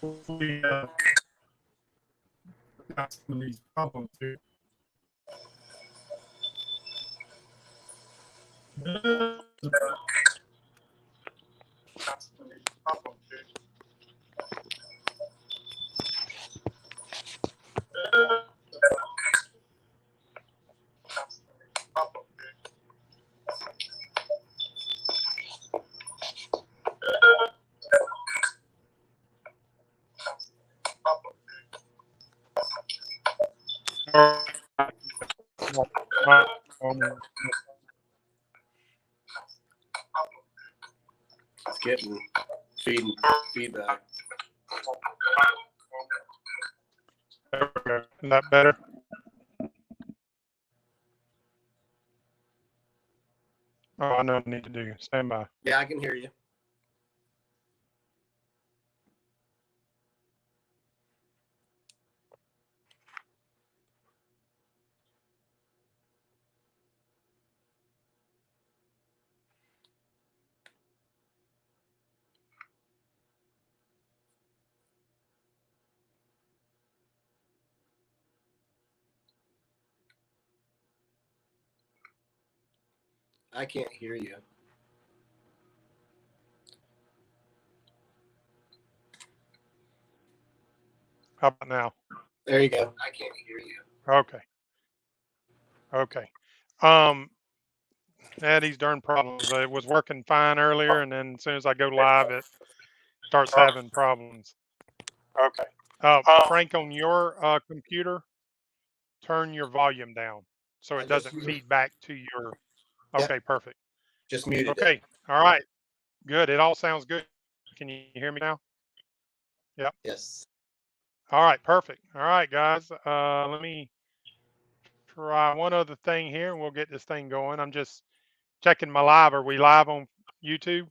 hopefully got some of these problems here. It's getting feedback. Isn't that better? Oh, I know what I need to do. Stand by. Yeah, I can hear you. I can't hear you. How about now? There you go. I can't hear you. Okay. Okay. Yeah, these darn problems. It was working fine earlier, and then as soon as I go live, it starts having problems. Okay. Frank, on your computer, turn your volume down so it doesn't feed back to your. Okay, perfect. Just muted. Okay. All right. Good. It all sounds good. Can you hear me now? Yep. Yes. All right. Perfect. All right, guys. Let me try one other thing here, and we'll get this thing going. I'm just checking my live. Are we live on YouTube?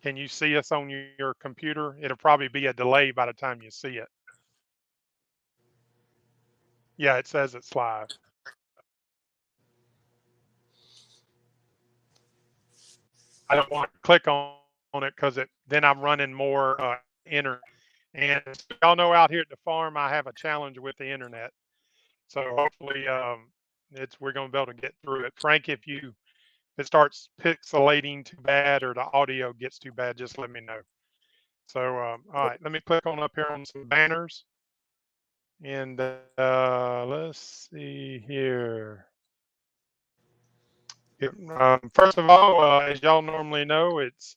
Can you see us on your computer? It'll probably be a delay by the time you see it. Yeah, it says it's live. I don't want to click on it because then I'm running more internet. And y'all know out here at the farm, I have a challenge with the internet. So hopefully we're going to be able to get through it. Frank, if it starts pixelating too bad or the audio gets too bad, just let me know. So, all right, let me click on up here on some banners. And let's see here. First of all, as y'all normally know, it's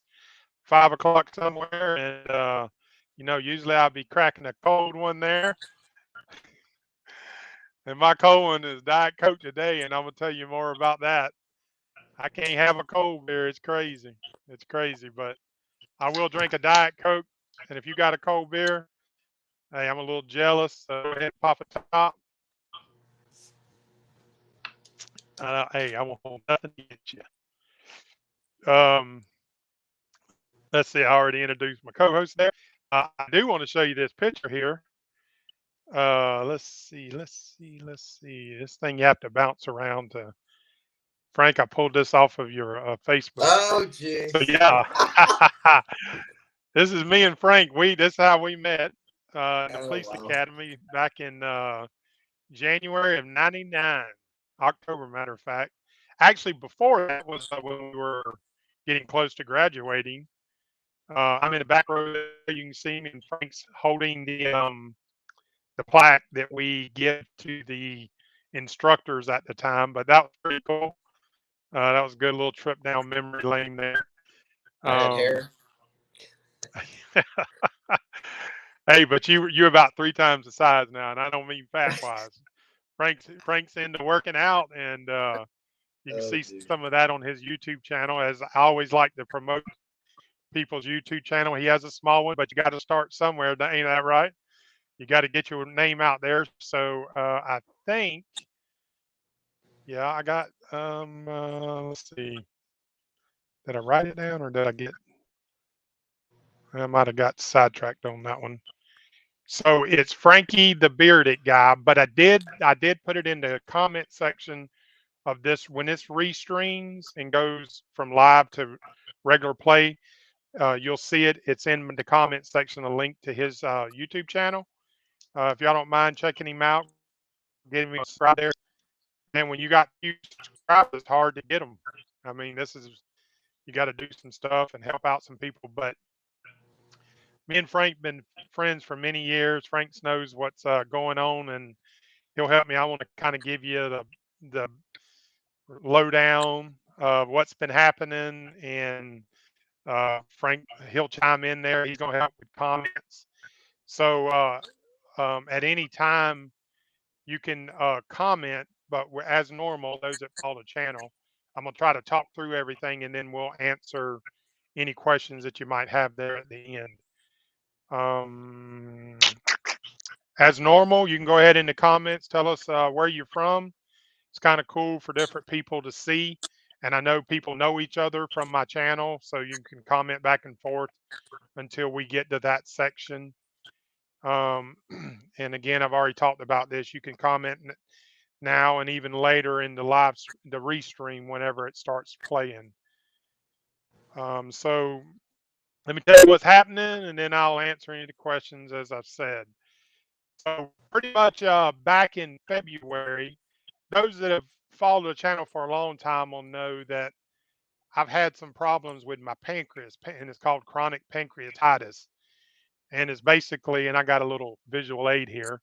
5 o'clock somewhere, and usually I'll be cracking a cold one there. And my cold one is Diet Coke today, and I'm gonna tell you more about that. I can't have a cold beer. It's crazy. It's crazy, but I will drink a Diet Coke. And if you got a cold beer, hey, I'm a little jealous. So go ahead and pop a top. Hey, I won't hold nothing against you. Let's see. I already introduced my co-host there. I do want to show you this picture here. Let's see. This thing you have to bounce around to. Frank, I pulled this off of your Facebook. Oh, geez. So yeah, this is me and Frank. This is how we met in the police academy back in January of '99, October, matter of fact. Actually, before that was when we were getting close to graduating. I'm in the back row there. You can see me, and Frank's holding the plaque that we give to the instructors at the time. But that was pretty cool. That was a good little trip down memory lane there. I had hair. Hey, but you're about 3 times the size now, and I don't mean fat wise. Frank's into working out, and you can see some of that on his YouTube channel. As I always like to promote people's YouTube channel. He has a small one, but you got to start somewhere. Ain't that right? You got to get your name out there. So I think, yeah, I got. Let's see. Did I write it down or did I get? I might have got sidetracked on that one. So it's Frankie the Bearded Guy, but I did put it in the comment section of this when this restreams and goes from live to regular play. You'll see it. It's in the comment section, a link to his YouTube channel. If y'all don't mind checking him out, getting me subscribe there. And when you got few subscribers, it's hard to get them. I mean, this is you got to do some stuff and help out some people. But me and Frank been friends for many years. Frank knows what's going on, and he'll help me. I want to kind of give you the lowdown of what's been happening, and Frank he'll chime in there. He's going to help with comments. So at any time you can comment, but as normal, those that follow the channel, I'm going to try to talk through everything, and then we'll answer any questions that you might have there at the end. Um, as normal, you can go ahead in the comments, tell us where you're from. It's kind of cool for different people to see. And I know people know each other from my channel, so you can comment back and forth until we get to that section. And again, I've already talked about this. You can comment now and even later in the the restream whenever it starts playing. So let me tell you what's happening, and then I'll answer any of the questions as I've said. So pretty much back in February, those that have followed the channel for a long time will know that I've had some problems with my pancreas, and it's called chronic pancreatitis. And it's basically, and I got a little visual aid here.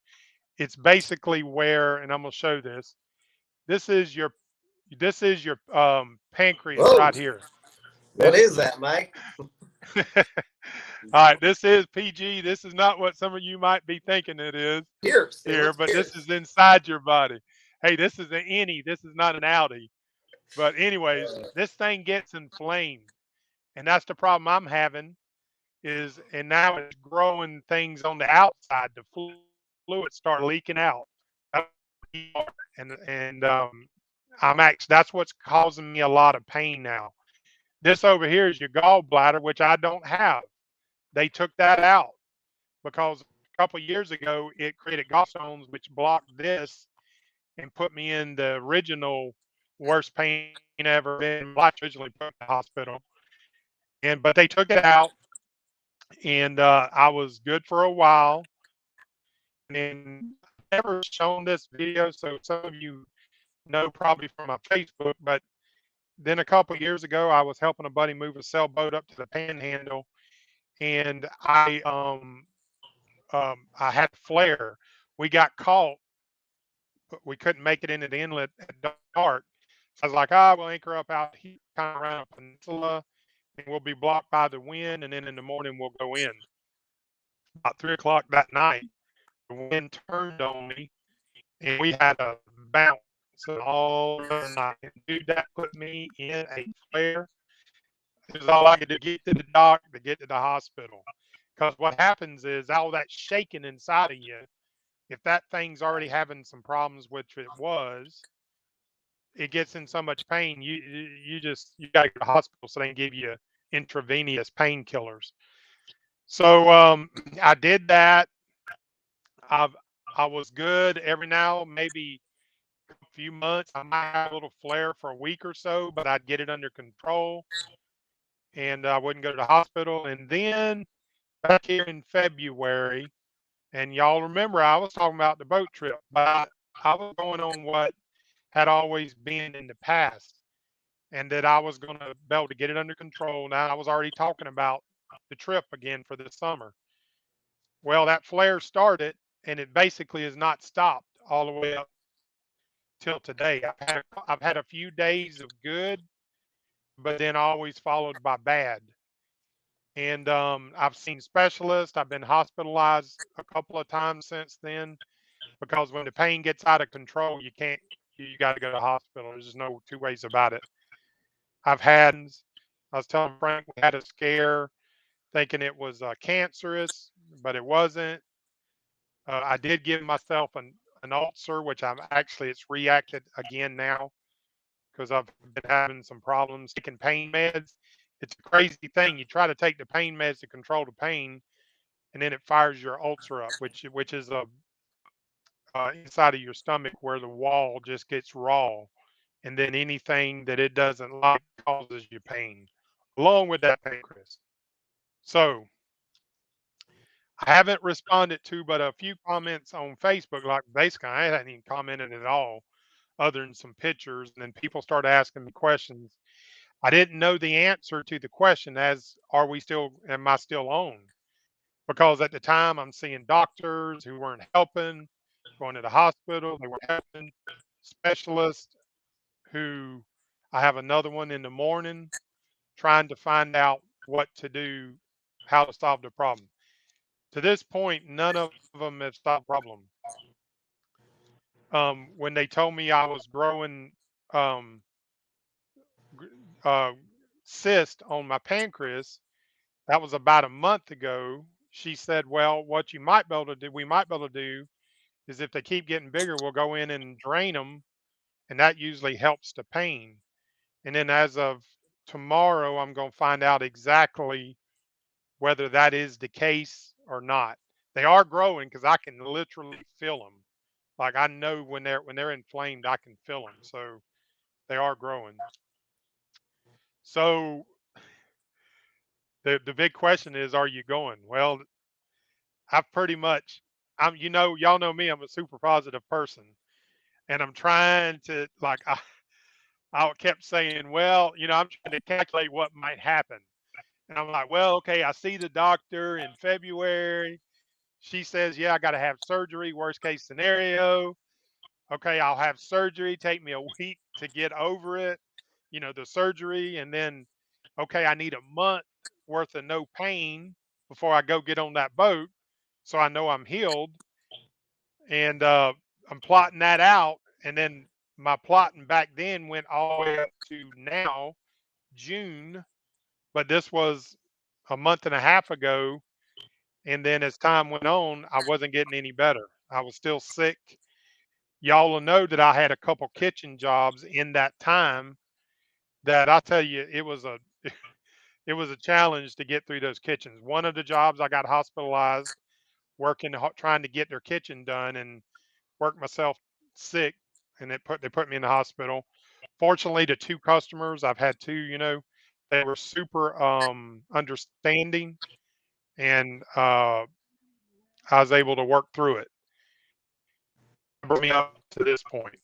It's basically where, and I'm going to show this. This is your, pancreas Whoa. right here. What is that, Mike? All right, this is PG. This is not what some of you might be thinking it is here, but this is inside your body. Hey, this is an innie. This is not an outie. But anyways, this thing gets inflamed, and that's the problem I'm having. And now it's growing things on the outside. The fluids start leaking out, and that's what's causing me a lot of pain now. This over here is your gallbladder, which I don't have. They took that out because a couple of years ago it created gallstones, which blocked this and put me in the original worst pain ever been in my life. Originally put in the hospital, but they took it out, and I was good for a while. And I've never shown this video, so some of you know probably from my Facebook. But then a couple of years ago, I was helping a buddy move a sailboat up to the Panhandle, and I had a flare. We got caught, but we couldn't make it into the inlet at dark. So I was like, we'll anchor up out here, kind of around a peninsula, and we'll be blocked by the wind, and then in the morning we'll go in. About 3 o'clock that night, the wind turned on me, and we had a bounce all night. And dude, that put me in a flare. It was all I could do, get to the doc, to get to the hospital. Because what happens is all that shaking inside of you, if that thing's already having some problems, which it was, it gets in so much pain, you got to go to the hospital so they can give you intravenous painkillers. So I did that. I was good every now, maybe a few months. I might have a little flare for a week or so, but I'd get it under control, and I wouldn't go to the hospital. And then back here in February, and y'all remember I was talking about the boat trip, but I was going on what had always been in the past, and that I was going to be able to get it under control. Now I was already talking about the trip again for this summer. Well, that flare started, and it basically has not stopped all the way up till today. I've had a few days of good, but then always followed by bad. And I've seen specialists. I've been hospitalized a couple of times since then, because when the pain gets out of control, you got to go to the hospital. There's just no two ways about it. I was telling Frank, we had a scare thinking it was cancerous, but it wasn't. I did give myself an ulcer, which it's reacted again now because I've been having some problems taking pain meds. It's a crazy thing. You try to take the pain meds to control the pain, and then it fires your ulcer up, which is inside of your stomach where the wall just gets raw, and then anything that it doesn't like causes you pain, along with that pancreas. So I haven't responded to but a few comments on Facebook. Like basically, I hadn't even commented at all, other than some pictures. And then people started asking me questions. I didn't know the answer to the question as am I still on? Because at the time I'm seeing doctors who weren't helping, going to the hospital, they weren't helping, specialists who I have another one in the morning trying to find out what to do, how to solve the problem. To this point, none of them have solved the problem. When they told me I was growing um, uh, cyst on my pancreas, that was about a month ago. She said, "Well, what you might be able to do, we might be able to do, is if they keep getting bigger, we'll go in and drain them, and that usually helps the pain." And then as of tomorrow, I'm going to find out exactly whether that is the case or not. They are growing because I can literally feel them. Like I know when they're inflamed, I can feel them. So they are growing. So the big question is, are you going? Well, I've pretty much y'all know me. I'm a super positive person, and I'm trying to I kept saying, well, I'm trying to calculate what might happen. And I'm like, well, okay, I see the doctor in February. She says, yeah, I got to have surgery, worst case scenario. Okay, I'll have surgery, take me a week to get over it, the surgery. And then, okay, I need a month worth of no pain before I go get on that boat. So I know I'm healed. And I'm plotting that out. And then my plotting back then went all the way up to now, June. But this was a month and a half ago. And then as time went on, I wasn't getting any better. I was still sick. Y'all will know that I had a couple kitchen jobs in that time that I tell you, it was a challenge to get through those kitchens. One of the jobs I got hospitalized working, trying to get their kitchen done and worked myself sick, and they put me in the hospital. Fortunately, the two customers I've had two, they were super understanding, and I was able to work through it. Brought me up to this point.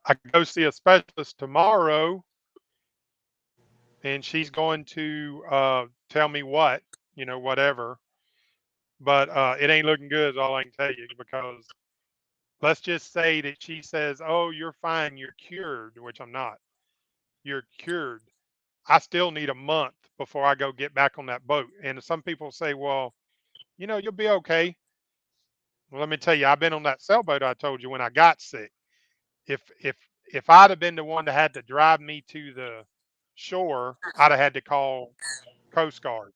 I could go see a specialist tomorrow, and she's going to tell me whatever. But it ain't looking good, is all I can tell you, because let's just say that she says, "Oh, you're fine, you're cured," which I'm not. You're cured. I still need a month before I go get back on that boat. And some people say, "Well, you'll be okay." Well, let me tell you, I've been on that sailboat I told you when I got sick. If I'd have been the one that had to drive me to the shore, I'd have had to call Coast Guard.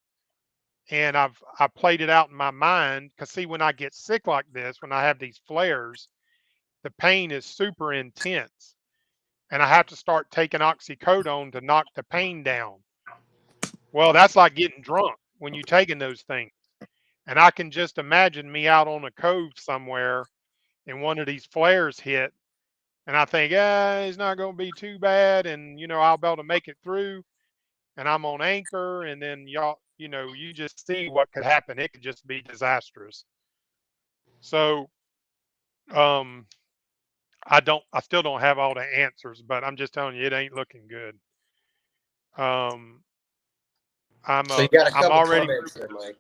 And I played it out in my mind because see, when I get sick like this, when I have these flares, the pain is super intense, and I have to start taking oxycodone to knock the pain down. Well, that's like getting drunk when you're taking those things. And I can just imagine me out on a cove somewhere, and one of these flares hit, and I think, it's not going to be too bad, and I'll be able to make it through. And I'm on anchor, and then y'all, you just see what could happen. It could just be disastrous. So, um, I still don't have all the answers, but I'm just telling you, it ain't looking good. Um, So you got a I'm couple already comments there, Mike.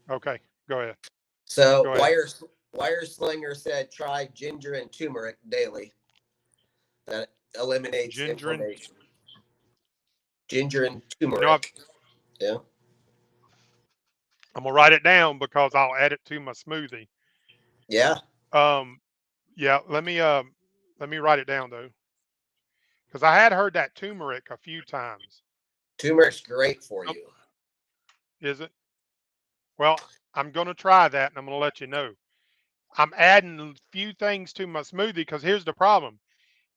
okay. Go ahead. So Go ahead. Wire Slinger said try ginger and turmeric daily. That eliminates Ginger and inflammation. Ginger and you know, turmeric. Yeah. I'm gonna write it down because I'll add it to my smoothie. Yeah. Um, yeah. Let me write it down though, because I had heard that turmeric a few times. Turmeric's great for Oh, you. is it? Well, I'm gonna try that, and I'm gonna let you know. I'm adding a few things to my smoothie because here's the problem.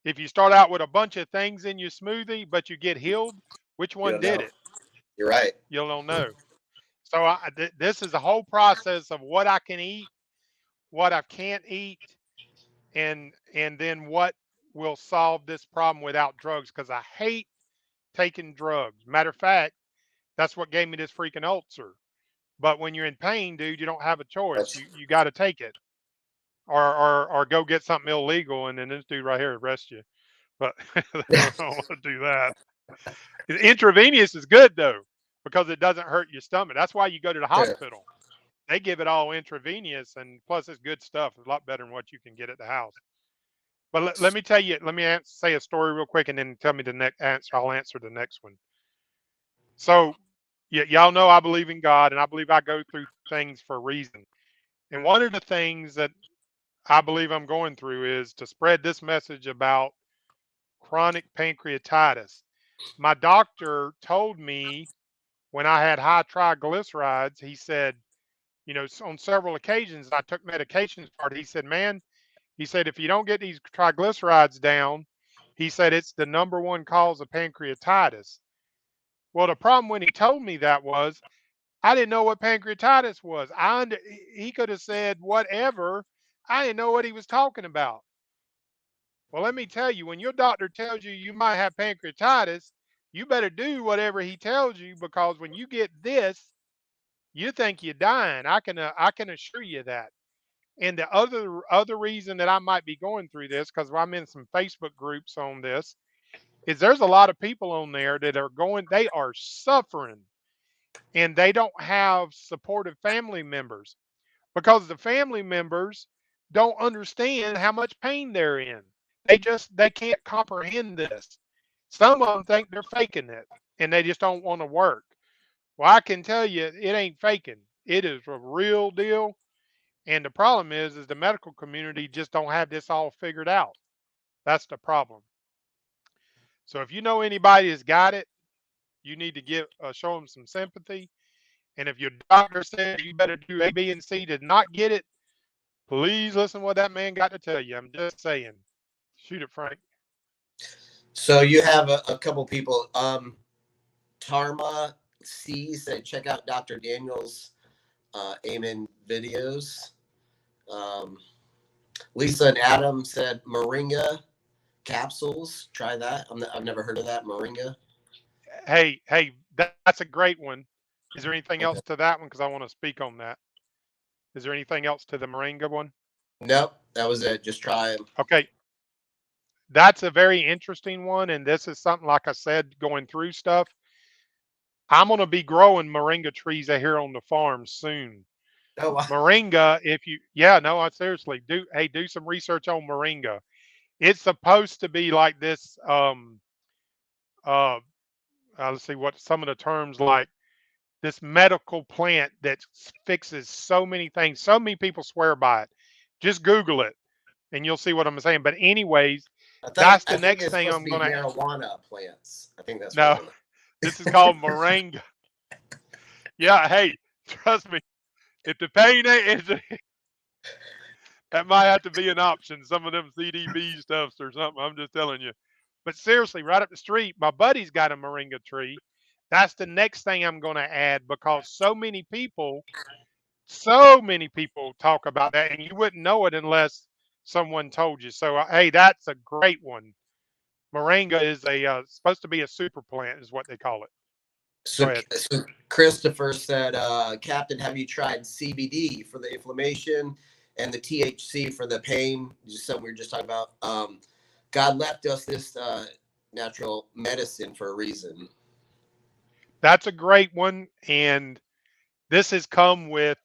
If you start out with a bunch of things in your smoothie, but you get healed, which You one don't did know. it? You're right. You don't know. So this is a whole process of what I can eat, what I can't eat, and then what will solve this problem without drugs. Because I hate taking drugs. Matter of fact, That's what gave me this freaking ulcer. But when you're in pain, dude, you don't have a choice. That's You got to take it, or go get something illegal, and then this dude right here arrest you. But I don't want to do that. Intravenous is good though because it doesn't hurt your stomach. That's why you go to the sure. hospital. They give it all intravenous, and plus it's good stuff. It's a lot better than what you can get at the house. But let me tell you, let me say a story real quick, and then tell me the next answer. I'll answer the next one. So, y'all know I believe in God, and I believe I go through things for a reason. And one of the things that I believe I'm going through is to spread this message about chronic pancreatitis. My doctor told me when I had high triglycerides, he said, on several occasions I took medications for it. He said, man, he said, if you don't get these triglycerides down, he said, it's the number one cause of pancreatitis. Well, the problem when he told me that was I didn't know what pancreatitis was. He could have said whatever. I didn't know what he was talking about. Well, let me tell you, when your doctor tells you you might have pancreatitis, you better do whatever he tells you because when you get this, you think you're dying. I can assure you that. And the other reason that I might be going through this, because I'm in some Facebook groups on this, is there's a lot of people on there that they are suffering, and they don't have supportive family members because the family members don't understand how much pain they're in. They can't comprehend this. Some of them think they're faking it and they just don't want to work. Well, I can tell you it ain't faking. It is a real deal. And the problem is the medical community just don't have this all figured out. That's the problem. So if you know anybody that's got it, you need to show them some sympathy. And if your doctor says you better do A, B, and C to not get it, please listen to what that man got to tell you. I'm just saying. Shoot it, Frank. So you have a couple people. Tarma C said, check out Dr. Daniel's Amen videos. Um, Lisa and Adam said moringa capsules. Try that. I've never heard of that moringa. Hey, that's a great one. Is there anything Okay. else to that one? Because I want to speak on that. Is there anything else to the moringa one? Nope, that was it. Just try them. Okay, that's a very interesting one, and this is something like I said, going through stuff. I'm going to be growing moringa trees out here on the farm soon. Oh, wow. Moringa, yeah, no, I seriously do some research on moringa. It's supposed to be like this. Uh, let's see what some of the terms like this medical plant that fixes so many things. So many people swear by it. Just Google it, and you'll see what I'm saying. But anyways, that's I the think next it's thing supposed to I'm be gonna. marijuana plants. I think that's what No, they're. this is called moringa. Yeah, hey, trust me. If the pain ain't, that might have to be an option. Some of them CDB stuffs or something. I'm just telling you. But seriously, right up the street, my buddy's got a moringa tree. That's the next thing I'm going to add because so many people talk about that, and you wouldn't know it unless someone told you. So, hey, that's a great one. Moringa is supposed to be a super plant, is what they call it. Go ahead. So Christopher said, Captain, have you tried CBD for the inflammation and the THC for the pain? Just something we were just talking about. God left us this natural medicine for a reason. That's a great one, and this has come with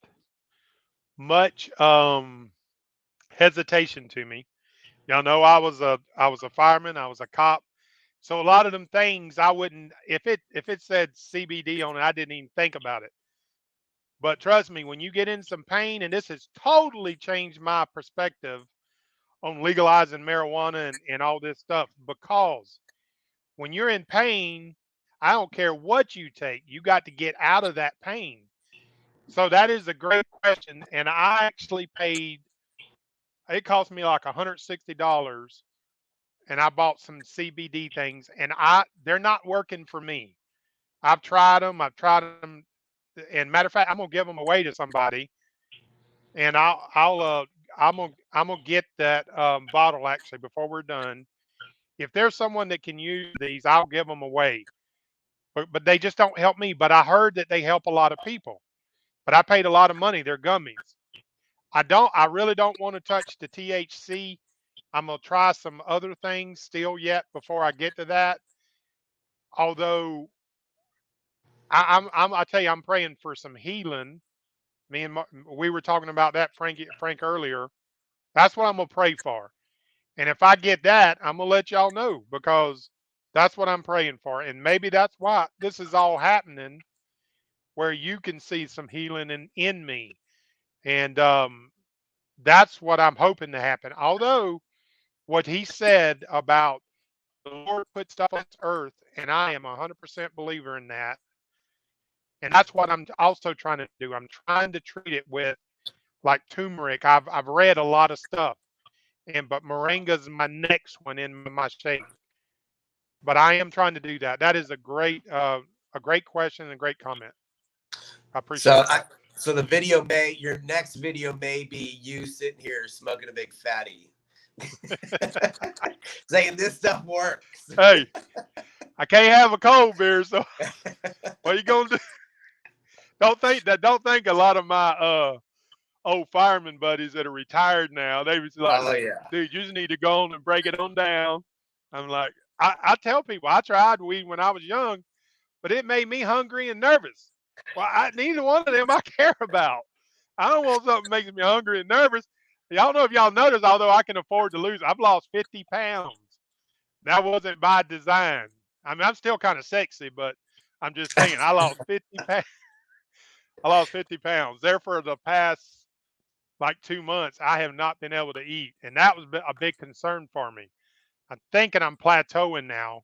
much hesitation to me. Y'all know I was a fireman, I was a cop. So a lot of them things I wouldn't if it said CBD on it, I didn't even think about it. But trust me, when you get in some pain, and this has totally changed my perspective on legalizing marijuana and all this stuff, because when you're in pain, I don't care what you take, you got to get out of that pain. So that is a great question. And I actually paid, it cost me like $160, and I bought some CBD things, and they're not working for me. I've tried them, and matter of fact, I'm gonna give them away to somebody, and I'm gonna get that bottle actually before we're done. If there's someone that can use these, I'll give them away. but they just don't help me. But I heard that they help a lot of people. But I paid a lot of money. They're gummies. I really don't want to touch the THC. I'm gonna try some other things still yet before I get to that. Although I tell you, I'm praying for some healing. We were talking about that, Frank earlier. That's what I'm gonna pray for. And if I get that, I'm gonna let y'all know because that's what I'm praying for. And maybe that's why this is all happening, where you can see some healing in me. And that's what I'm hoping to happen. Although what he said about the Lord put stuff on this earth, and I am 100% believer in that. And that's what I'm also trying to do. I'm trying to treat it with like turmeric. I've read a lot of stuff, but moringa's my next one in my shake. But I am trying to do that. That is a great question and a great comment. I appreciate that. So your next video may be you sitting here smoking a big fatty, saying this stuff works. Hey, I can't have a cold beer, so what are you gonna do? Don't think a lot of my old fireman buddies that are retired now. They was like, Oh yeah, dude, you just need to go on and break it on down. I'm like, I tell people I tried weed when I was young, but it made me hungry and nervous. Well, neither one of them I care about. I don't want something that makes me hungry and nervous. Y'all know if y'all notice, although I can afford to lose, I've lost 50 pounds. That wasn't by design. I mean, I'm still kind of sexy, but I'm just saying I lost 50 pounds. I lost 50 pounds. There for the past like 2 months, I have not been able to eat. And that was a big concern for me. I'm thinking I'm plateauing now.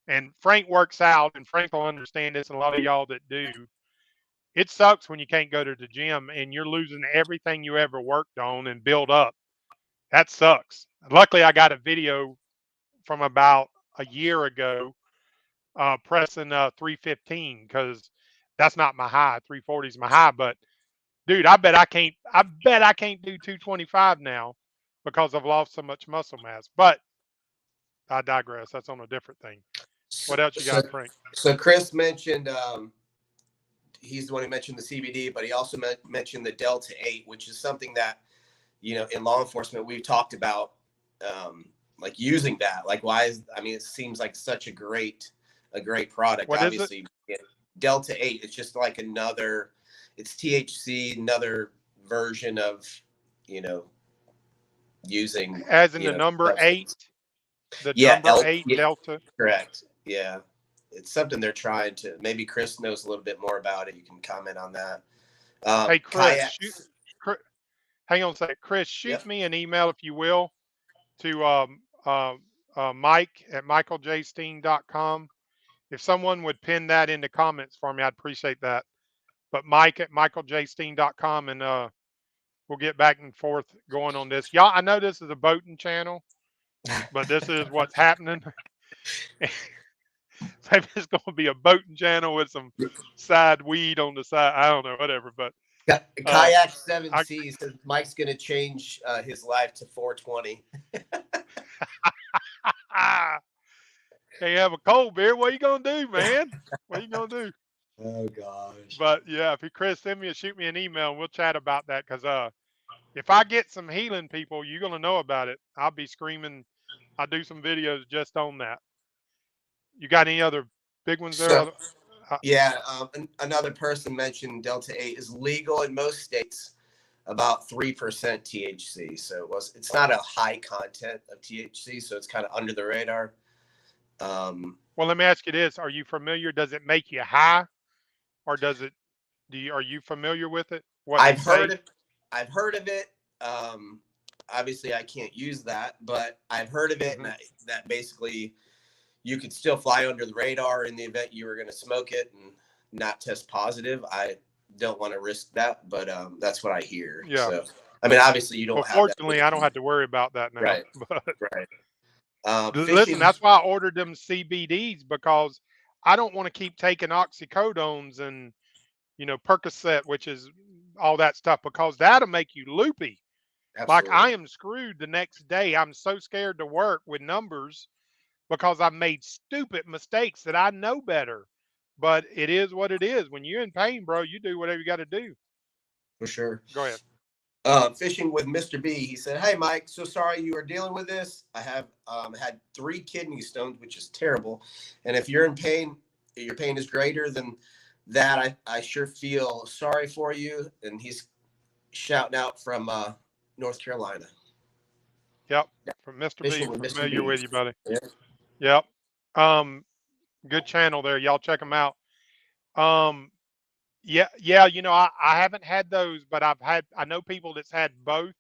And Frank works out, and Frank will understand this, and a lot of y'all that do. It sucks when you can't go to the gym and you're losing everything you ever worked on and build up. That sucks. Luckily, I got a video from about a year ago pressing 315 because that's not my high. 340 is my high. But dude, I bet I can't. I bet I can't do 225 now because I've lost so much muscle mass. But I digress. That's on a different thing. What else you got, Frank? So Chris mentioned he's the one who mentioned the CBD, but he also mentioned the Delta 8, which is something that, in law enforcement, we've talked about, like using that. Like, it seems like such a great product. What Obviously, is it? Delta 8, it's just like it's THC, another version of, using. As in the number substance. 8? The Yeah, number 8 yeah, Delta? correct. Yeah. It's something they're trying to. Maybe Chris knows a little bit more about it. You can comment on that. Hey, Chris, Kayaks. hang on a second. Chris, shoot Yep. me an email, if you will, to Mike at michaeljsteen.com. If someone would pin that in the comments for me, I'd appreciate that. But Mike at michaeljsteen.com, and we'll get back and forth going on this. Y'all, I know this is a boating channel, but this is what's happening. Maybe it's going to be a boating channel with some side weed on the side. I don't know, whatever. But Kayak 7C says Mike's going to change his life to 420. Can't have a cold beer. What are you going to do, man? What are you going to do? Oh, gosh. But yeah, if you, Chris, shoot me an email and we'll chat about that. Because if I get some healing people, you're going to know about it. I'll be screaming. I'll do some videos just on that. You got any other big ones there? Yeah, another person mentioned Delta 8 is legal in most states, about 3% THC. So it's not a high content of THC, so it's kind of under the radar. Well, let me ask you this: are you familiar? Does it make you high, or are you familiar with it? I've heard of it. Obviously, I can't use that, but I've heard of it, and that basically you could still fly under the radar in the event you were going to smoke it and not test positive. I don't want to risk that, but that's what I hear. Yeah. So, I mean, obviously, you don't have that. Fortunately, I don't have to worry about that now. Right. But right. Listen, that's why I ordered them CBDs, because I don't want to keep taking oxycodones and Percocet, which is all that stuff, because that'll make you loopy. Absolutely. Like I am screwed the next day. I'm so scared to work with numbers because I've made stupid mistakes that I know better. but it is what it is. When you're in pain, bro, you do whatever you got to do. For sure. Go ahead. Fishing with Mr. B. He said, "Hey, Mike, so sorry you are dealing with this. I have had 3 kidney stones, which is terrible. And if you're in pain, your pain is greater than that. I sure feel sorry for you." And he's shouting out from North Carolina. Yep. From Mr. B, Fishing with Mr. familiar B. with you, buddy. Yeah. Yep. Um, good channel there. Y'all check them out. Um, yeah, yeah. I haven't had those, but I know people that's had both.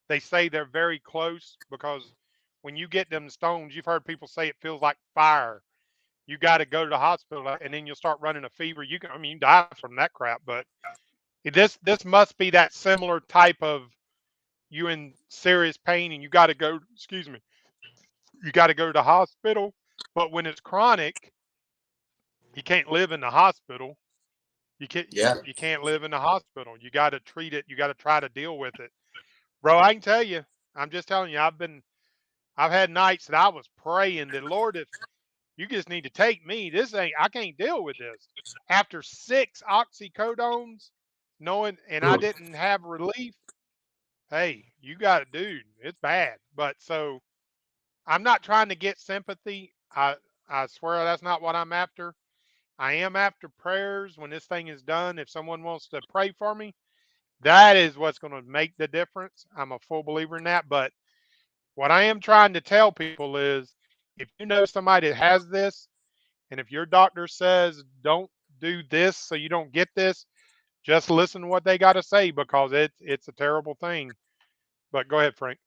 They say they're very close because when you get them stones, you've heard people say it feels like fire. You got to go to the hospital, and then you'll start running a fever. I mean, you die from that crap. But this must be that similar type of you in serious pain, and you got to go. Excuse me. You got to go to the hospital. But when it's chronic, you can't live in the hospital. Yeah. You can't live in the hospital. You got to treat it. You got to try to deal with it, bro. I can tell you. I'm just telling you. I've had nights that I was praying that Lord, if you just need to take me, I can't deal with this. After 6 oxycodones, knowing, and I Mm. didn't have relief. Hey, you got it, dude. It's bad. But so I'm not trying to get sympathy. I swear that's not what I'm after. I am after prayers when this thing is done. If someone wants to pray for me, that is what's going to make the difference. I'm a full believer in that. But what I am trying to tell people is if you know somebody that has this, and if your doctor says don't do this so you don't get this, just listen to what they got to say because it's a terrible thing. But go ahead, Frank.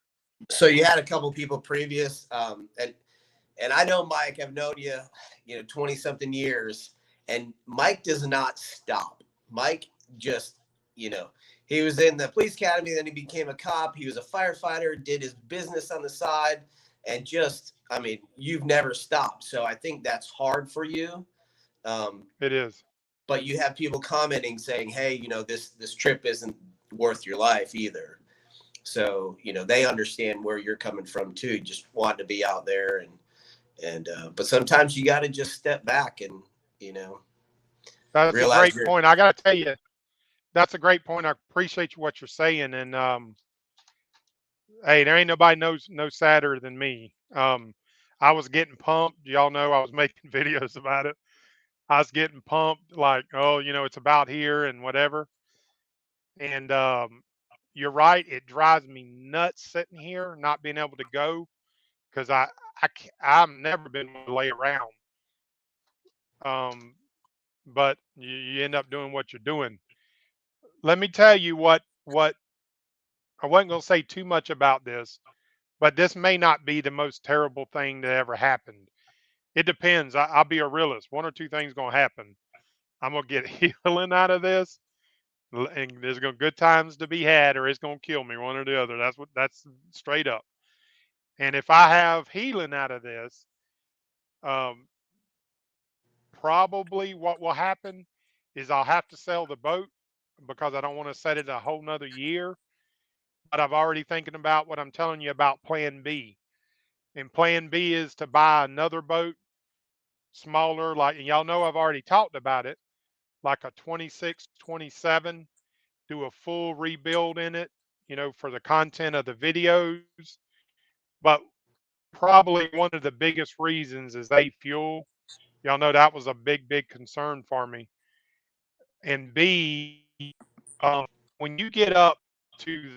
So you had a couple people previous, and I know Mike. I've known you, 20 something years, and Mike does not stop. Mike just, you know, he was in the police academy, then he became a cop. He was a firefighter, did his business on the side, and just, I mean, you've never stopped. So I think that's hard for you. Um, It is. but you have people commenting saying, "Hey, this trip isn't worth your life either." So they understand where you're coming from too. Just want to be out there and but sometimes you got to just step back and you know That's a realize great you're point. I got to tell you, that's a great point. I appreciate what you're saying. And hey, there ain't nobody knows no sadder than me. I was getting pumped. Y'all know I was making videos about it. I was getting pumped, like, oh, it's about here and whatever. And you're right. It drives me nuts sitting here, not being able to go because I've never been one to lay around. Um, but you end up doing what you're doing. Let me tell you what I wasn't going to say too much about this, but this may not be the most terrible thing that ever happened. It depends. I'll be a realist. One or two things going to happen. I'm going to get healing out of this, and there's going to good times to be had, or it's going to kill me, one or the other. That's straight up. And if I have healing out of this, um, probably what will happen is I'll have to sell the boat because I don't want to set it a whole nother year. But I've already thinking about what I'm telling you about plan B. And plan B is to buy another boat, smaller, like, and y'all know I've already talked about it, like a 26, 27, do a full rebuild in it, for the content of the videos. But probably one of the biggest reasons is A, fuel. Y'all know that was a big, big concern for me. And B, um, when you get up to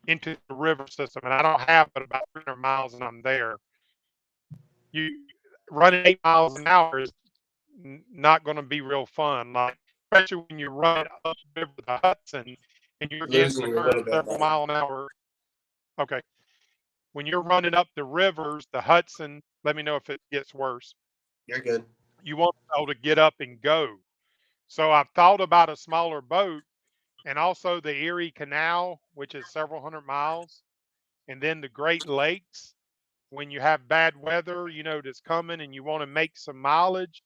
into the river system, and I don't have but about 300 miles, and I'm there. You running 8 miles an hour is not going to be real fun. Like especially when you run up the river the Hudson and you're getting losing the you a current little bit, several Mike. mile an hour. Okay, when you're running up the rivers, the Hudson. Let me know if it gets worse. You're good. You want to be able to get up and go. So I've thought about a smaller boat and also the Erie Canal, which is several hundred miles, and then the Great Lakes. When you have bad weather, that's coming, and you want to make some mileage.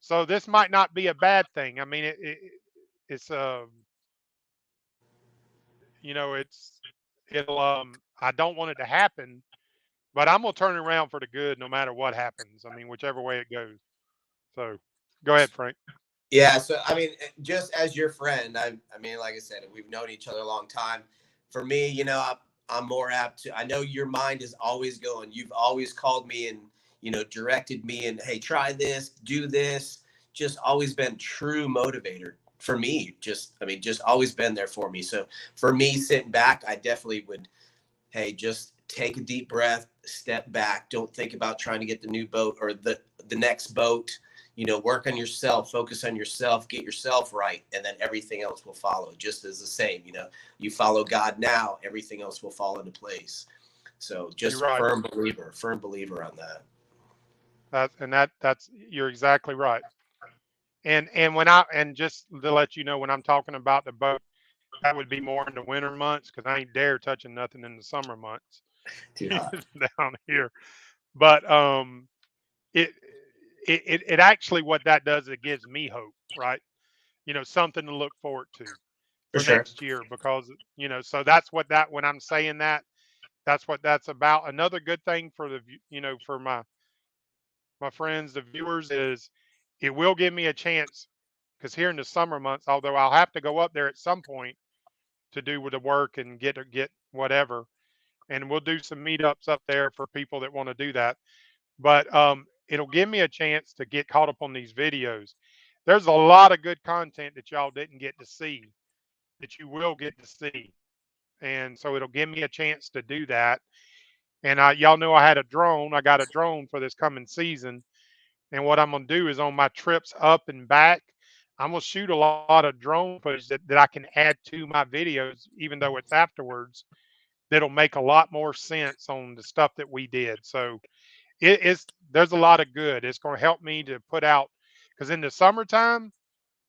So this might not be a bad thing. I mean, it's it'll I don't want it to happen, but I'm gonna turn it around for the good no matter what happens. I mean, whichever way it goes. So Go ahead, Frank. Yeah, so I mean, just as your friend, I mean, like I said, we've known each other a long time. For me, I'm more apt to. I know your mind is always going. You've always called me and directed me and hey, try this, do this. Just always been true motivator for me. Just always been there for me. So for me, sitting back, I definitely would. Hey, just take a deep breath, step back. Don't think about trying to get the new boat or the next boat. Work on yourself, focus on yourself, get yourself right, and then everything else will follow. Just as the same, you follow God now, everything else will fall into place. So You're just right. firm believer on that. That's you're exactly right. And just to let you know, when I'm talking about the boat, that would be more in the winter months because I ain't dare touching nothing in the summer months Too hot. down here. But it, it actually what that does, it gives me hope, right? Something to look forward to For for sure. next year because so that's what that when I'm saying that, that's what that's about. Another good thing for for my friends, the viewers, is it will give me a chance because here in the summer months, although I'll have to go up there at some point to do with the work and get whatever, and we'll do some meetups up there for people that want to do that. But it'll give me a chance to get caught up on these videos. There's a lot of good content that y'all didn't get to see that you will get to see, and so it'll give me a chance to do that. And y'all know I had a drone. I got a drone for this coming season. And what I'm going to do is on my trips up and back, I'm going to shoot a lot of drone footage that I can add to my videos, even though it's afterwards, that'll make a lot more sense on the stuff that we did. So there's a lot of good. It's going to help me to put out, because in the summertime,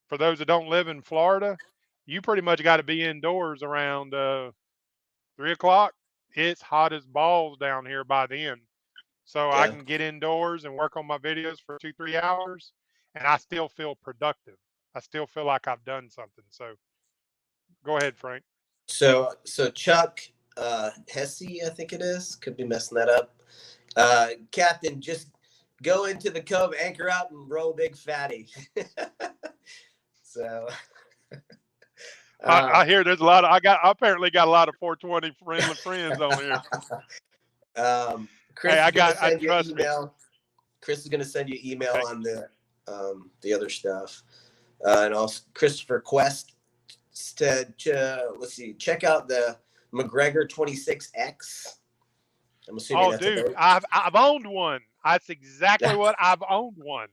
for those that don't live in Florida, you pretty much got to be indoors around 3 o'clock. It's hot as balls down here by then. So I Yeah. can get indoors and work on my videos for 2, 3 hours, and I still feel productive. I still feel like I've done something. So go ahead, Frank. So Chuck Hesse, I think it is. Could be messing that up. Captain, just go into the cove, anchor out, and roll big fatty. So I hear there's a lot of I apparently got a lot of 420 friendly friends on here. Chris Hey, is gonna I send you trust me. email. Chris is gonna send you email Okay. on the other stuff, and also Christopher Quest let's see, check out the McGregor 26X. I'm assuming Oh, that's a dude, boat. I've owned one. That's exactly what I've owned one.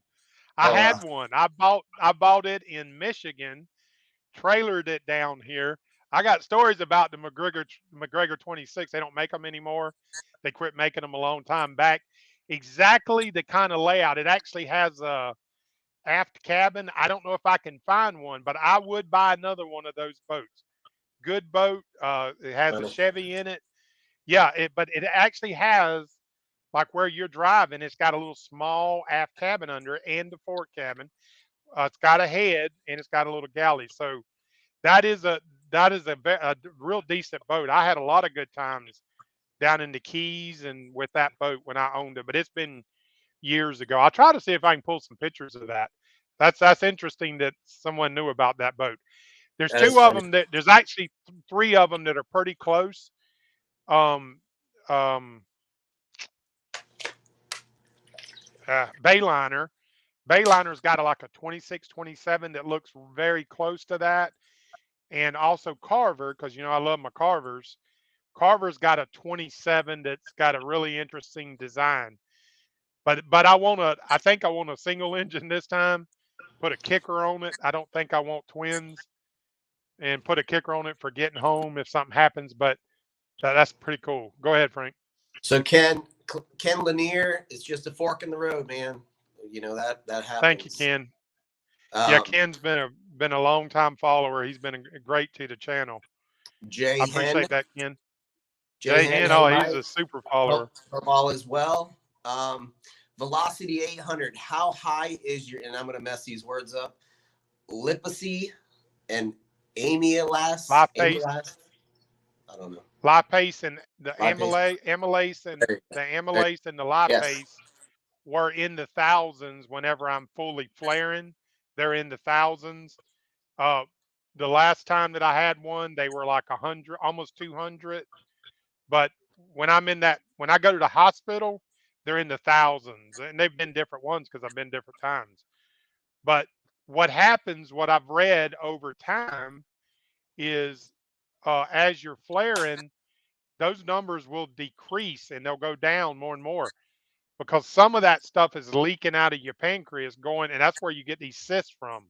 I Oh wow. had one. I bought it in Michigan, trailered it down here. I got stories about the McGregor 26. They don't make them anymore. They quit making them a long time back. Exactly the kind of layout. It actually has a aft cabin. I don't know if I can find one, but I would buy another one of those boats. Good boat. It has a Funny. Chevy in it. Yeah, but it actually has, like where you're driving, it's got a little small aft cabin under it and the fork cabin. It's got a head and it's got a little galley. So that is a a real decent boat. I had a lot of good times down in the Keys and with that boat when I owned it, but it's been years ago. I'll try to see if I can pull some pictures of that. That's interesting that someone knew about that boat. There's That is two of funny. them that there's actually three of them that are pretty close. Um, um, Bayliner. Bayliner's got like a 26, 27 that looks very close to that. And also Carver, because I love my Carvers. Carver's got a 27 that's got a really interesting design. But I think I want a single engine this time. Put a kicker on it. I don't think I want twins, and put a kicker on it for getting home if something happens. But that's pretty cool. Go ahead, Frank. So Ken Lanier is just a fork in the road, man. That Thank you, happens. Ken. Yeah, Um, Ken's been a long time follower. He's been great to the channel. I Jay Hen, appreciate that, Ken. Jay Jay Hen, Hen, hey oh, he's Mike, a super follower. hope all is well. Velocity 800. How high is your? And I'm gonna mess these words up. Lipacy and Live pace, amylase. I don't know. lipase, and the Lipase. amylase and There, the there, amylase and the yes. lipase were in the thousands whenever I'm fully flaring. They're in the thousands. Uh, the last time that I had one, they were like 100, almost 200. But when I go to the hospital, they're in the thousands, and they've been different ones because I've been different times. But what happens, what I've read over time, is as you're flaring, those numbers will decrease and they'll go down more and more because some of that stuff is leaking out of your pancreas going, and that's where you get these cysts from.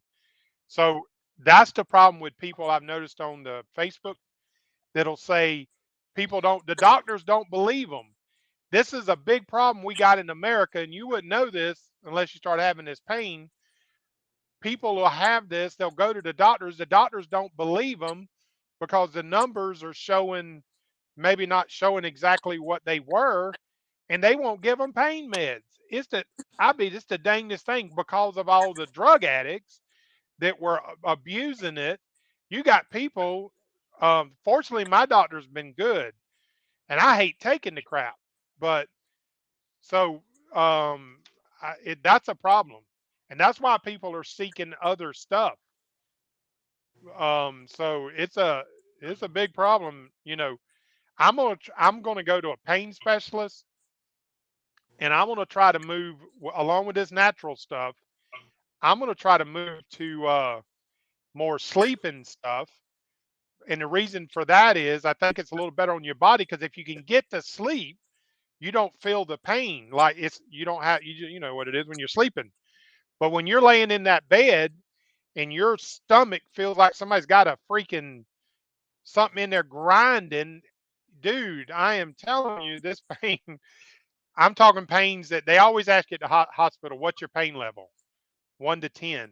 So that's the problem with people I've noticed on the Facebook that'll say the doctors don't believe them. This is a big problem we got in America, and you wouldn't know this unless you start having this pain. People will have this, they'll go to the doctors don't believe them because the numbers are showing, maybe not showing exactly what they were, and they won't give them pain meds. It's the dangest thing because of all the drug addicts that were abusing it. You got people, fortunately, my doctor's been good, and I hate taking the crap, but so that's a problem, and that's why people are seeking other stuff. So it's a big problem. I'm gonna go to a pain specialist, and I'm gonna try to move along with this natural stuff. I'm gonna try to move to more sleeping stuff. And the reason for that is I think it's a little better on your body because if you can get to sleep, you don't feel the pain. Like you don't have you know what it is when you're sleeping. But when you're laying in that bed and your stomach feels like somebody's got a freaking something in there grinding, dude, I am telling you this pain. I'm talking pains that they always ask you at the hospital, what's your pain level? 1 to 10.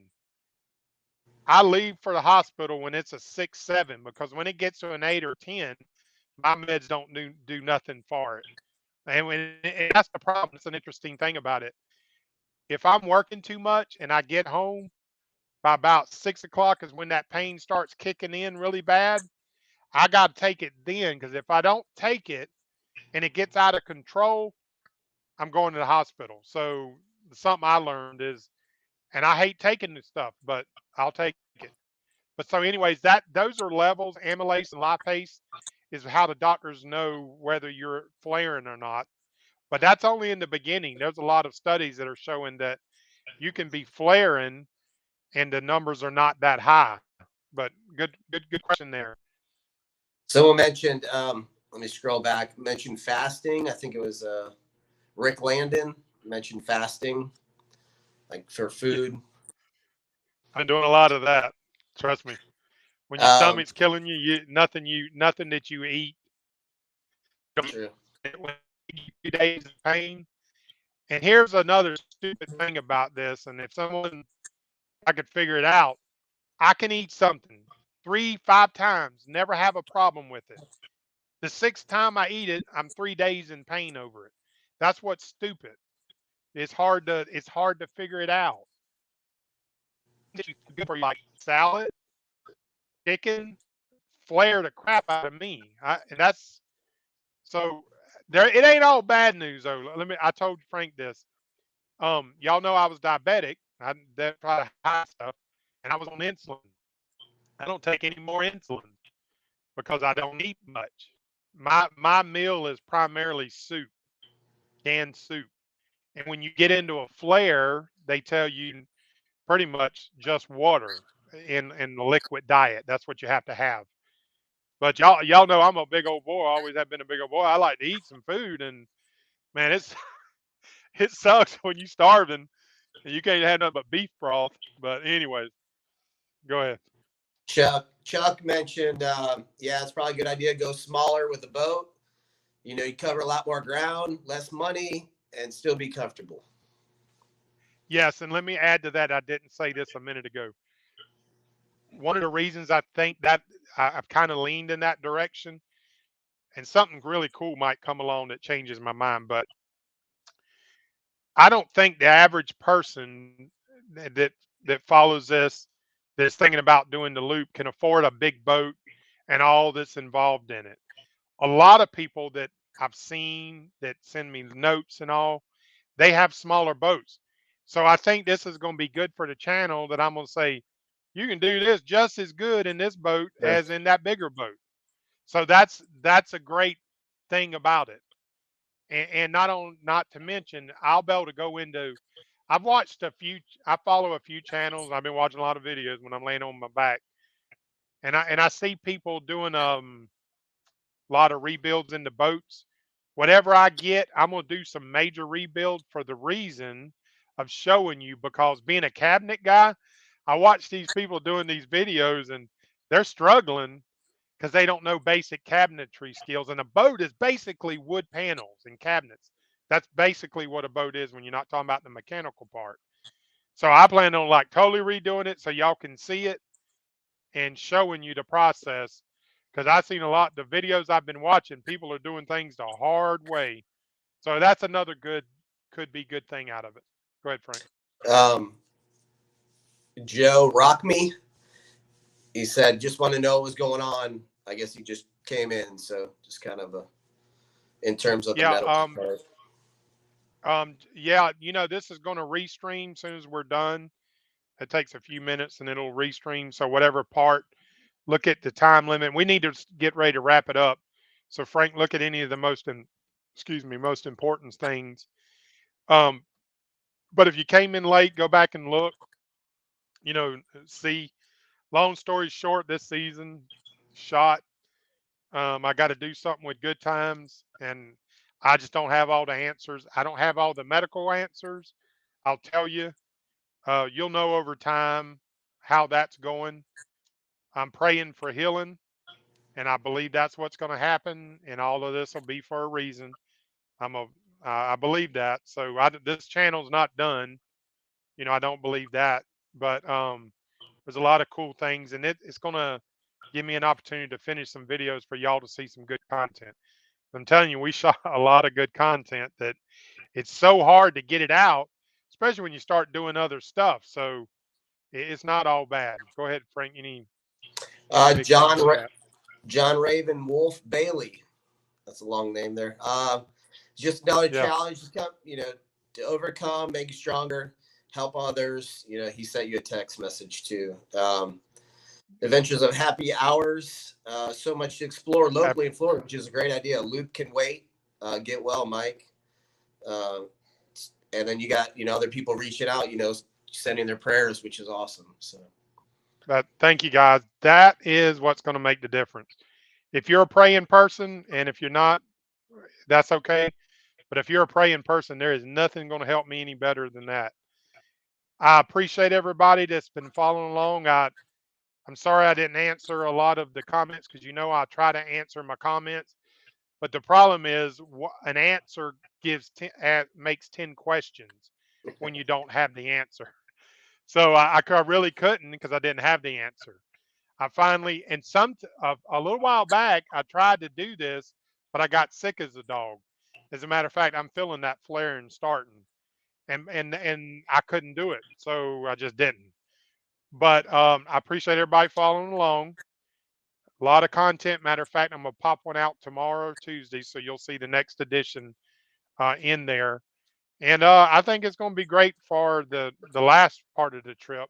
I leave for the hospital when it's a 6, 7 because when it gets to an 8 or 10, my meds don't do nothing for it. And that's the problem. It's an interesting thing about it. If I'm working too much and I get home by about 6 o'clock is when that pain starts kicking in really bad. I got to take it then because if I don't take it and it gets out of control, I'm going to the hospital. So something I learned is, and I hate taking this stuff, but I'll take it. But so, anyways, those are levels. Amylase and lipase is how the doctors know whether you're flaring or not. But that's only in the beginning. There's a lot of studies that are showing that you can be flaring and the numbers are not that high. But good question there. Someone mentioned, let me scroll back, mentioned fasting. I think it was Rick Landon mentioned fasting, like for Yeah, food. I'm doing a lot of that. Trust me. When your Um, stomach's killing you, nothing that you eat. true. When you give you days of pain. And here's another stupid thing about this. And if I could figure it out, I can eat something 3, 5 times, never have a problem with it. The sixth time I eat it, I'm 3 days in pain over it. That's what's stupid. It's hard to figure it out. That you good for you like salad, chicken, flare the crap out of me. And that's so there. It ain't all bad news though. I told Frank this. Y'all know I was diabetic. I that tried to hide stuff, and I was on insulin. I don't take any more insulin because I don't eat much. My meal is primarily soup, canned soup. And when you get into a flare, they tell you pretty much just water in the liquid diet. That's what you have to have. But y'all know I'm a big old boy. I always have been a big old boy. I like to eat some food, and man, it sucks when you starving and you can't have nothing but beef broth. But anyways, go ahead. Chuck mentioned, yeah, it's probably a good idea to go smaller with the boat. You cover a lot more ground, less money, and still be comfortable. Yes, and let me add to that. I didn't say this a minute ago. One of the reasons I think that I've kind of leaned in that direction, and something really cool might come along that changes my mind, but I don't think the average person that follows this, that's thinking about doing the loop, can afford a big boat and all that's involved in it. A lot of people that I've seen that send me notes and all, they have smaller boats. So I think this is going to be good for the channel, that I'm going to say, you can do this just as good in this boat Sure. as in that bigger boat. So that's a great thing about it. And not to mention, I'll be able to go into. I've watched a few. I follow a few channels. I've been watching a lot of videos when I'm laying on my back, and I see people doing a lot of rebuilds in the boats. Whatever I get, I'm gonna do some major rebuild for the reason of showing you, because being a cabinet guy, I watch these people doing these videos and they're struggling because they don't know basic cabinetry skills. And a boat is basically wood panels and cabinets. That's basically what a boat is when you're not talking about the mechanical part. So I plan on like totally redoing it so y'all can see it and showing you the process. Because I've seen a lot the videos I've been watching, people are doing things the hard way. So that's another could be good thing out of it. Go ahead, Frank. Um, Joe Rock Me. He said, just want to know what was going on. I guess he just came in, so just kind of in terms of the Yeah, medical part. yeah, this is going to restream as soon as we're done. It takes a few minutes and it'll restream. So whatever part, look at the time limit. We need to get ready to wrap it up. So Frank, look at any of the most important things. Um, but if you came in late, go back and look. See. Long story short, this season shot. I got to do something with good times, and I just don't have all the answers. I don't have all the medical answers. I'll tell you. You'll know over time how that's going. I'm praying for healing, and I believe that's what's going to happen. And all of this will be for a reason. I believe that. So this channel's not done. I don't believe that, but there's a lot of cool things, and it's going to give me an opportunity to finish some videos for y'all to see some good content. I'm telling you, we shot a lot of good content that it's so hard to get it out, especially when you start doing other stuff. So it's not all bad. Go ahead, Frank. Any big things you got? John Raven Wolf Bailey. That's a long name there. Just another Yeah. challenge, just come, to overcome, make you stronger, help others. He sent you a text message too. Adventures of Happy Hours. So much to explore locally in Florida, which is a great idea. Loop can wait. Get well, Mike. And then you got other people reaching out, sending their prayers, which is awesome. So. But thank you, guys. That is what's going to make the difference. If you're a praying person, and if you're not, that's okay. But if you're a praying person, there is nothing going to help me any better than that. I appreciate everybody that's been following along. I'm sorry I didn't answer a lot of the comments, because I try to answer my comments. But the problem is an answer makes 10 questions when you don't have the answer. So I really couldn't, because I didn't have the answer. I finally, and a little while back, I tried to do this, but I got sick as a dog. As a matter of fact, I'm feeling that flaring starting, and I couldn't do it, so I just didn't. But I appreciate everybody following along. A lot of content. Matter of fact, I'm gonna pop one out tomorrow, Tuesday, so you'll see the next edition in there. And I think it's going to be great for the last part of the trip.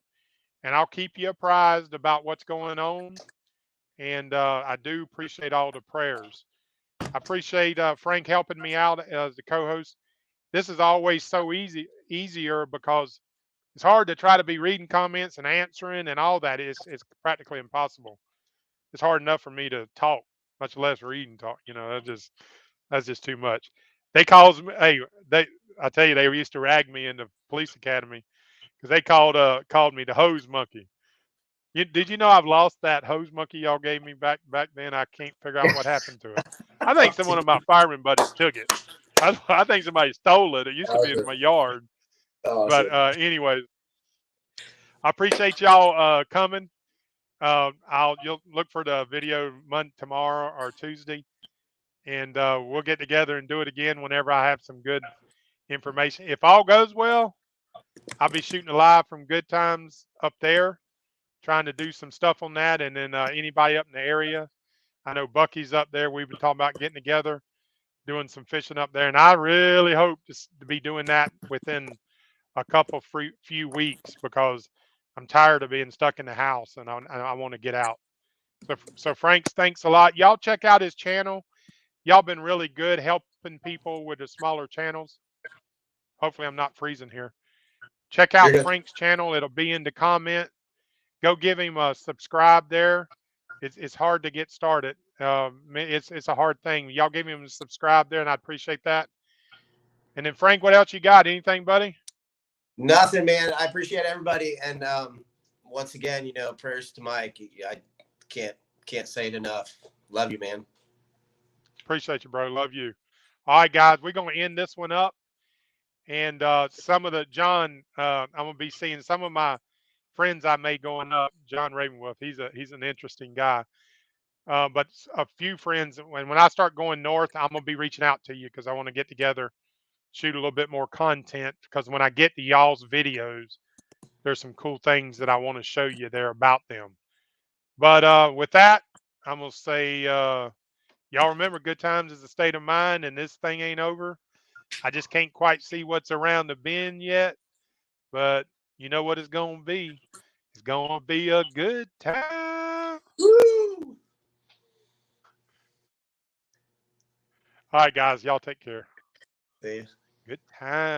And I'll keep you apprised about what's going on. And I do appreciate all the prayers. I appreciate Frank helping me out as the co-host. This is always so easier, because it's hard to try to be reading comments and answering and all that. It's practically impossible. It's hard enough for me to talk, much less read and talk. That's just too much. They calls me. Hey, I tell you, they used to rag me in the police academy, because they called me the hose monkey. Did you know I've lost that hose monkey y'all gave me back then? I can't figure out what happened to it. I think some one of my fireman buddies took it. I think somebody stole it. It used to be in my yard. But anyways, I appreciate y'all coming. You'll look for the video tomorrow or Tuesday, and we'll get together and do it again whenever I have some good information. If all goes well, I'll be shooting live from Good Times up there, trying to do some stuff on that. And then anybody up in the area, I know Bucky's up there. We've been talking about getting together. doing some fishing up there, and I really hope to be doing that within a couple few weeks because I'm tired of being stuck in the house and I want to get out. So Franks, thanks a lot. Y'all check out his channel. Y'all been really good helping people with the smaller channels. Hopefully I'm not freezing here. Check You're out good. Frank's channel. It'll be in the comment. Go give him a subscribe there. It's hard to get started. It's a hard thing. Y'all give him a subscribe there, and I'd appreciate that. And then Frank, what else you got? Anything, buddy? Nothing, man. I appreciate everybody, and once again, prayers to Mike. I can't say it enough. Love you, man. Appreciate you, bro. Love you. All right, guys, we're gonna end this one up. And some of the John, I'm gonna be seeing some of my friends I made going up. John Ravenwolf, he's an interesting guy. But a few friends, when I start going north, I'm gonna be reaching out to you because I want to get together, shoot a little bit more content. Because when I get to y'all's videos, there's some cool things that I want to show you there about them. But with that, I'm gonna say, y'all remember, good times is a state of mind, and this thing ain't over. I just can't quite see what's around the bend yet, but you know what it's gonna be. It's gonna be a good time. Woo! All right, guys, y'all take care. See ya. Good time.